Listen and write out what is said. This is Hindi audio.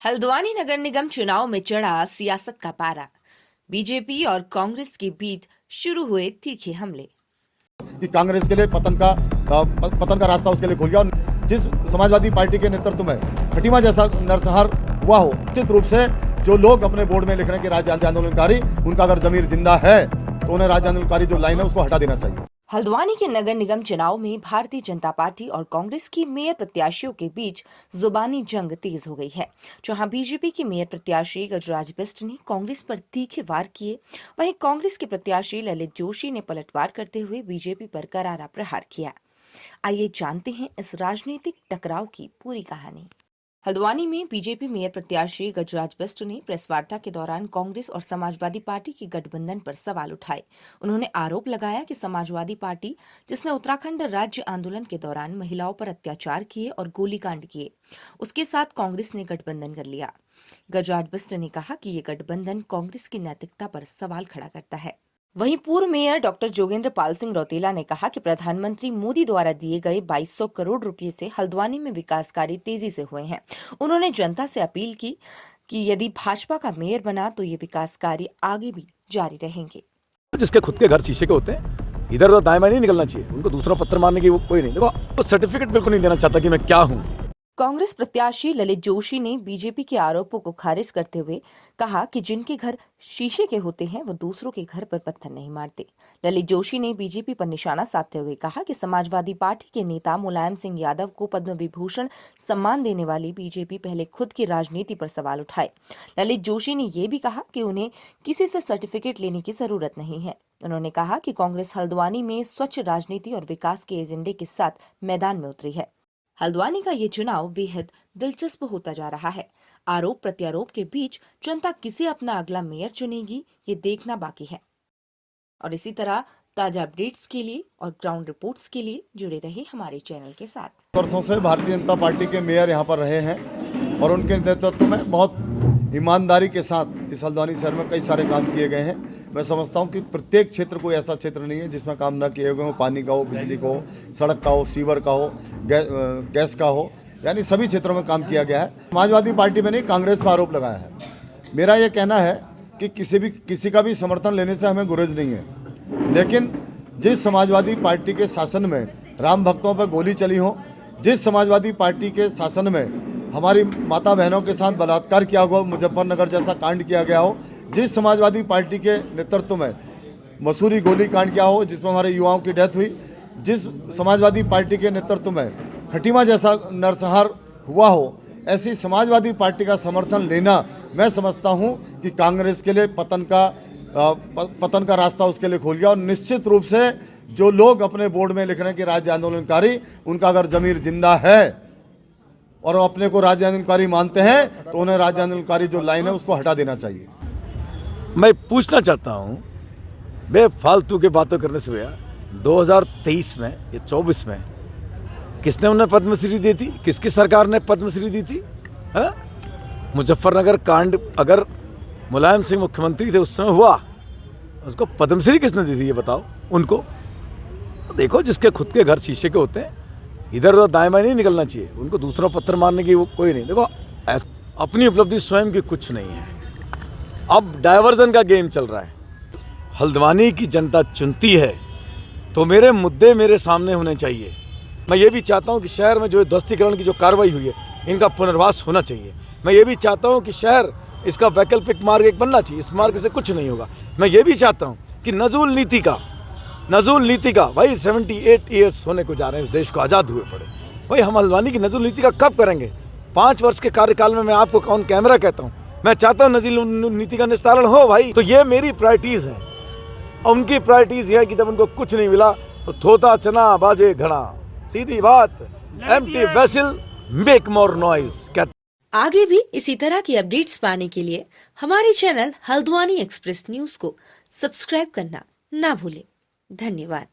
हल्द्वानी नगर निगम चुनाव में चढ़ा सियासत का पारा। बीजेपी और कांग्रेस के बीच शुरू हुए तीखे हमले। कि कांग्रेस के लिए पतन का रास्ता उसके लिए खुल गया। और जिस समाजवादी पार्टी के नेतृत्व में खटीमा जैसा नरसंहार हुआ हो, निश्चित रूप से जो लोग अपने बोर्ड में लिख रहे हैं कि राज्य आंदोलनकारी, उनका अगर जमीर जिंदा है तो उन्हें राज्य आंदोलनकारी जो लाइन है उसको हटा देना चाहिए। हल्द्वानी के नगर निगम चुनाव में भारतीय जनता पार्टी और कांग्रेस की मेयर प्रत्याशियों के बीच जुबानी जंग तेज हो गई है। जहां बीजेपी की मेयर प्रत्याशी गजराज बिष्ट ने कांग्रेस पर तीखे वार किए, वहीं कांग्रेस के प्रत्याशी ललित जोशी ने पलटवार करते हुए बीजेपी पर करारा प्रहार किया। आइए जानते हैं इस राजनीतिक टकराव की पूरी कहानी। हल्द्वानी में बीजेपी मेयर प्रत्याशी गजराज बिष्ट ने प्रेस वार्ता के दौरान कांग्रेस और समाजवादी पार्टी के गठबंधन पर सवाल उठाए। उन्होंने आरोप लगाया कि समाजवादी पार्टी, जिसने उत्तराखंड राज्य आंदोलन के दौरान महिलाओं पर अत्याचार किए और गोलीकांड किए, उसके साथ कांग्रेस ने गठबंधन कर लिया। गजराज बिष्ट ने कहा कि ये गठबंधन कांग्रेस की नैतिकता पर सवाल खड़ा करता है। वहीं पूर्व मेयर डॉक्टर जोगेंद्र पाल सिंह रौतेला ने कहा कि प्रधानमंत्री मोदी द्वारा दिए गए 2200 करोड़ रुपए से हल्द्वानी में विकास कार्य तेजी से हुए हैं। उन्होंने जनता से अपील की कि यदि भाजपा का मेयर बना तो ये विकास कार्य आगे भी जारी रहेंगे। जिसके खुद के घर शीशे के होते हैं, इधर उधर दाएं बाएं नहीं निकलना चाहिए। उनको दूसरा पत्थर मारने की कोई नहीं। देखो, तो सर्टिफिकेट बिल्कुल नहीं देना चाहता कि मैं क्या हूँ। कांग्रेस प्रत्याशी ललित जोशी ने बीजेपी के आरोपों को खारिज करते हुए कहा कि जिनके घर शीशे के होते हैं वो दूसरों के घर पर पत्थर नहीं मारते। ललित जोशी ने बीजेपी पर निशाना साधते हुए कहा कि समाजवादी पार्टी के नेता मुलायम सिंह यादव को पद्म विभूषण सम्मान देने वाली बीजेपी पहले खुद की राजनीति पर सवाल उठाए। ललित जोशी ने ये भी कहा कि उन्हें किसी से सर्टिफिकेट लेने की जरूरत नहीं है। उन्होंने कहा कि कांग्रेस हल्द्वानी में स्वच्छ राजनीति और विकास के एजेंडे के साथ मैदान में उतरी है। हल्द्वानी का ये चुनाव बेहद दिलचस्प होता जा रहा है। आरोप प्रत्यारोप के बीच जनता किसे अपना अगला मेयर चुनेगी, ये देखना बाकी है। और इसी तरह ताजा अपडेट्स के लिए और ग्राउंड रिपोर्ट्स के लिए जुड़े रहे हमारे चैनल के साथ। वर्षों से भारतीय जनता पार्टी के मेयर यहाँ पर रहे हैं और उनके नेतृत्व में बहुत ईमानदारी के साथ इस हल्द्वानी शहर में कई सारे काम किए गए हैं। मैं समझता हूं कि प्रत्येक क्षेत्र कोई ऐसा क्षेत्र नहीं है जिसमें काम ना किए गए हो। पानी का हो, बिजली का हो, सड़क का हो, सीवर का हो, गैस का हो, यानी सभी क्षेत्रों में काम किया गया है। समाजवादी पार्टी में नहीं, कांग्रेस पर आरोप लगाया है। मेरा ये कहना है कि किसी का भी समर्थन लेने से हमें गुरेज नहीं है, लेकिन जिस समाजवादी पार्टी के शासन में राम भक्तों पर गोली चली हो, जिस समाजवादी पार्टी के शासन में हमारी माता बहनों के साथ बलात्कार किया हुआ, मुजफ्फरनगर जैसा कांड किया गया हो, जिस समाजवादी पार्टी के नेतृत्व में मसूरी गोली कांड किया हो जिसमें हमारे युवाओं की डेथ हुई, जिस समाजवादी पार्टी के नेतृत्व में खटीमा जैसा नरसंहार हुआ हो, ऐसी समाजवादी पार्टी का समर्थन लेना मैं समझता हूं कि कांग्रेस के लिए पतन का रास्ता उसके लिए खुल गया। और निश्चित रूप से जो लोग अपने बोर्ड में लिख रहे हैं कि राज्य आंदोलनकारी, उनका अगर जमीर जिंदा है और अपने को राज्य आंदोलनकारी मानते हैं तो उन्हें राज्य आंदोलनकारी जो लाइन है उसको हटा देना चाहिए। मैं पूछना चाहता हूँ, बेफालतू के बातों करने से भैया 2023 में या 24 में किसने उन्हें पद्मश्री दी थी? किसकी सरकार ने पद्मश्री दी थी? मुजफ्फरनगर कांड अगर मुलायम सिंह मुख्यमंत्री थे उस समय हुआ, उसको पद्मश्री किसने दी थी ये बताओ उनको। देखो, जिसके खुद के घर शीशे के होते हैं, इधर उधर दाएं बाएं नहीं निकलना चाहिए। उनको दूसरा पत्थर मारने की कोई नहीं। देखो, अपनी उपलब्धि स्वयं की कुछ नहीं है। अब डायवर्जन का गेम चल रहा है। हल्द्वानी की जनता चुनती है तो मेरे मुद्दे मेरे सामने होने चाहिए। मैं ये भी चाहता हूँ कि शहर में जो ध्वस्तीकरण की जो कार्रवाई हुई है, इनका पुनर्वास होना चाहिए। मैं ये भी चाहता हूँ कि शहर इसका वैकल्पिक मार्ग एक बनना चाहिए। इस मार्ग से कुछ नहीं होगा। मैं ये भी चाहता हूँ कि नजूल नीति का भाई 78 ईयर्स होने को जा रहे हैं इस देश को आज़ाद हुए पड़े। भाई हम हल्द्वानी की नजूल नीति का कब करेंगे? 5 वर्ष के कार्यकाल में मैं आपको ऑन कैमरा कहता हूँ, मैं चाहता हूँ नजूल नीति का निस्तारण हो भाई। तो ये मेरी प्रायोरिटीज़ हैं। उनकी प्रायोरिटीज़ है कि जब उनको कुछ नहीं मिला तो थोथा चना बाजे घड़ा, सीधी बात, empty vessel make more noise. आगे भी इसी तरह की अपडेट्स पाने के लिए हमारे चैनल हल्द्वानी एक्सप्रेस न्यूज को सब्सक्राइब करना ना भूलें। धन्यवाद।